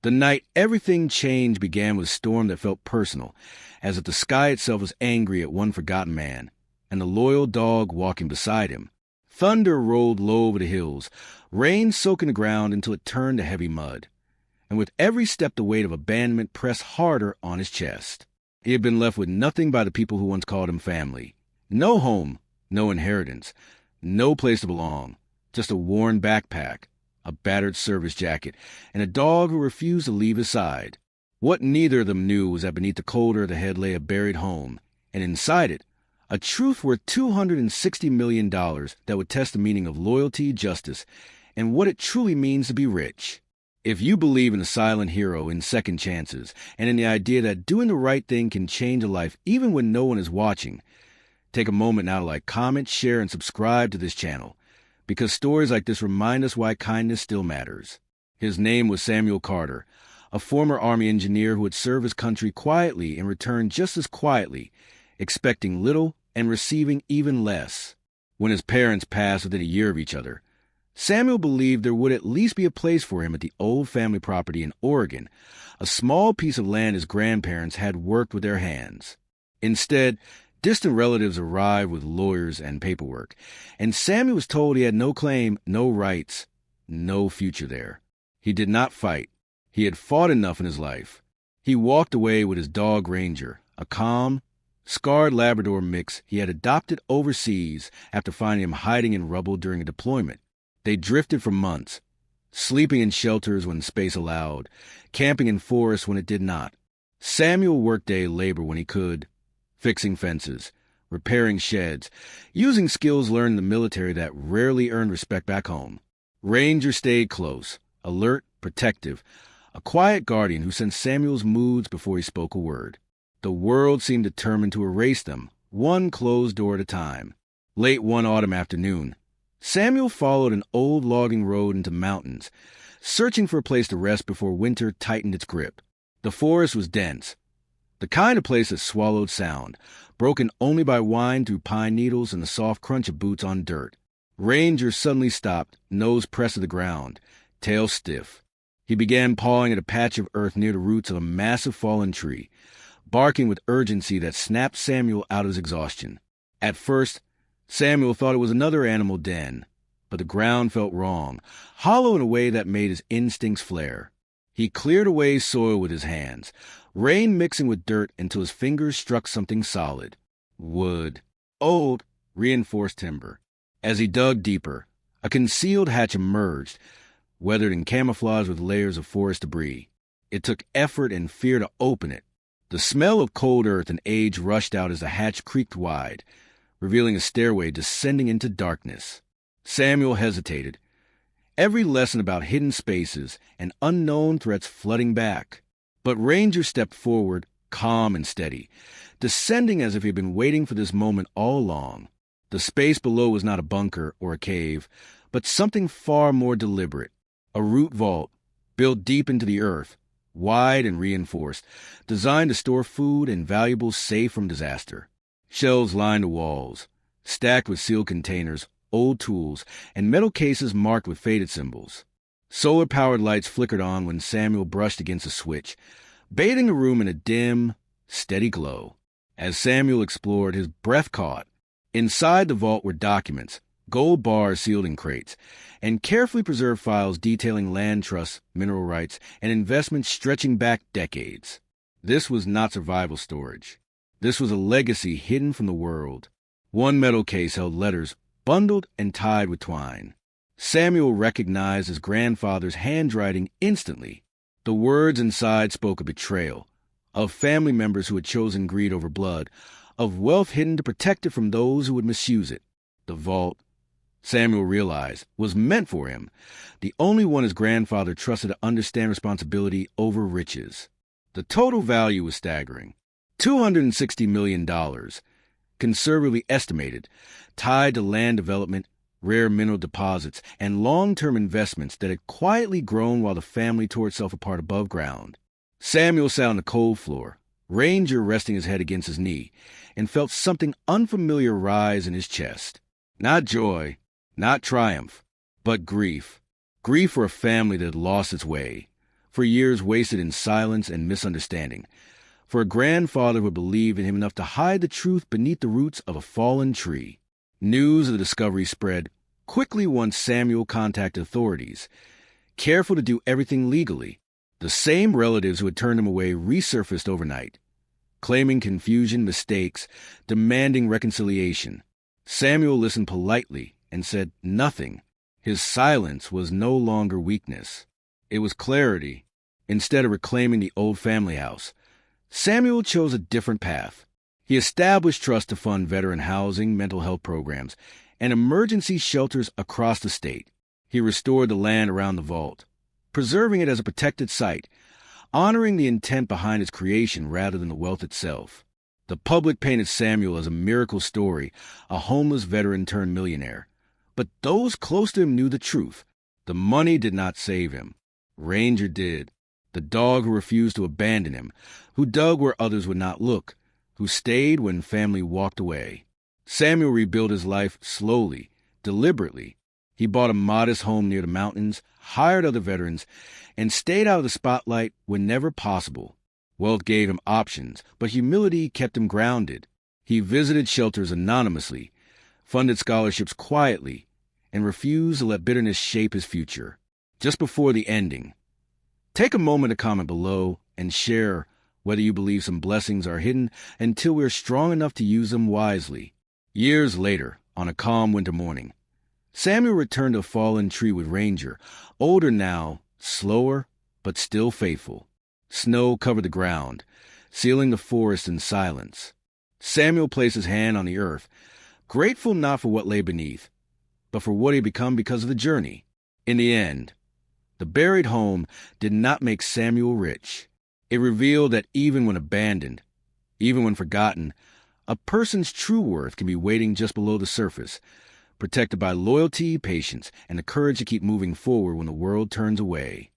The night everything changed began with a storm that felt personal, as if the sky itself was angry at one forgotten man, and the loyal dog walking beside him. Thunder rolled low over the hills, rain soaking the ground until it turned to heavy mud. And with every step the weight of abandonment pressed harder on his chest. He had been left with nothing by the people who once called him family. No home, no inheritance, no place to belong, just a worn backpack, a battered service jacket, and a dog who refused to leave his side. What neither of them knew was that beneath the cold earth ahead lay a buried home, and inside it, a truth worth $260 million that would test the meaning of loyalty, justice, and what it truly means to be rich. If you believe in the silent hero, in second chances, and in the idea that doing the right thing can change a life even when no one is watching, take a moment now to like, comment, share, and subscribe to this channel, because stories like this remind us why kindness still matters. His name was Samuel Carter, a former Army engineer who had served his country quietly and returned just as quietly, expecting little and receiving even less. When his parents passed within a year of each other, Samuel believed there would at least be a place for him at the old family property in Oregon, a small piece of land his grandparents had worked with their hands. Instead, distant relatives arrived with lawyers and paperwork, and Samuel was told he had no claim, no rights, no future there. He did not fight. He had fought enough in his life. He walked away with his dog Ranger, a calm, scarred Labrador mix he had adopted overseas after finding him hiding in rubble during a deployment. They drifted for months, sleeping in shelters when space allowed, camping in forests when it did not. Samuel worked day labor when he could, fixing fences, repairing sheds, using skills learned in the military that rarely earned respect back home. Ranger stayed close, alert, protective, a quiet guardian who sensed Samuel's moods before he spoke a word. The world seemed determined to erase them, one closed door at a time. Late one autumn afternoon, Samuel followed an old logging road into mountains, searching for a place to rest before winter tightened its grip. The forest was dense, the kind of place that swallowed sound, broken only by whine through pine needles and the soft crunch of boots on dirt. Ranger suddenly stopped, nose pressed to the ground, tail stiff. He began pawing at a patch of earth near the roots of a massive fallen tree, barking with urgency that snapped Samuel out of his exhaustion. At first, Samuel thought it was another animal den, but the ground felt wrong, hollow in a way that made his instincts flare. He cleared away soil with his hands, rain mixing with dirt until his fingers struck something solid. Wood. Old, reinforced timber. As he dug deeper, a concealed hatch emerged, weathered and camouflaged with layers of forest debris. It took effort and fear to open it. The smell of cold earth and age rushed out as the hatch creaked wide, revealing a stairway descending into darkness. Samuel hesitated, every lesson about hidden spaces and unknown threats flooding back. But Ranger stepped forward, calm and steady, descending as if he had been waiting for this moment all along. The space below was not a bunker or a cave, but something far more deliberate, a root vault, built deep into the earth, wide and reinforced, designed to store food and valuables safe from disaster. Shelves lined the walls, stacked with sealed containers, old tools, and metal cases marked with faded symbols. Solar-powered lights flickered on when Samuel brushed against a switch, bathing the room in a dim, steady glow. As Samuel explored, his breath caught. Inside the vault were documents, gold bars sealed in crates, and carefully preserved files detailing land trusts, mineral rights, and investments stretching back decades. This was not survival storage. This was a legacy hidden from the world. One metal case held letters, bundled and tied with twine. Samuel recognized his grandfather's handwriting instantly. The words inside spoke of betrayal, of family members who had chosen greed over blood, of wealth hidden to protect it from those who would misuse it. The vault, Samuel realized, was meant for him, the only one his grandfather trusted to understand responsibility over riches. The total value was staggering. $260 million, conservatively estimated, tied to land development, rare mineral deposits, and long-term investments that had quietly grown while the family tore itself apart above ground. Samuel sat on the cold floor, Ranger resting his head against his knee, and felt something unfamiliar rise in his chest. Not joy, not triumph, but grief. Grief for a family that had lost its way, for years wasted in silence and misunderstanding, for a grandfather who believed in him enough to hide the truth beneath the roots of a fallen tree. News of the discovery spread quickly once Samuel contacted authorities, careful to do everything legally. The same relatives who had turned him away resurfaced overnight, claiming confusion, mistakes, demanding reconciliation. Samuel listened politely and said nothing. His silence was no longer weakness. It was clarity. Instead of reclaiming the old family house, Samuel chose a different path. He established trusts to fund veteran housing, mental health programs, and emergency shelters across the state. He restored the land around the vault, preserving it as a protected site, honoring the intent behind its creation rather than the wealth itself. The public painted Samuel as a miracle story, a homeless veteran turned millionaire. But those close to him knew the truth. The money did not save him. Ranger did. The dog who refused to abandon him, who dug where others would not look, who stayed when family walked away. Samuel rebuilt his life slowly, deliberately. He bought a modest home near the mountains, hired other veterans, and stayed out of the spotlight whenever possible. Wealth gave him options, but humility kept him grounded. He visited shelters anonymously, funded scholarships quietly, and refused to let bitterness shape his future. Just before the ending, take a moment to comment below and share whether you believe some blessings are hidden until we're strong enough to use them wisely. Years later, on a calm winter morning, Samuel returned to a fallen tree with Ranger, older now, slower, but still faithful. Snow covered the ground, sealing the forest in silence. Samuel placed his hand on the earth, grateful not for what lay beneath, but for what he had become because of the journey. In the end, the buried home did not make Samuel rich. It revealed that even when abandoned, even when forgotten, a person's true worth can be waiting just below the surface, protected by loyalty, patience, and the courage to keep moving forward when the world turns away.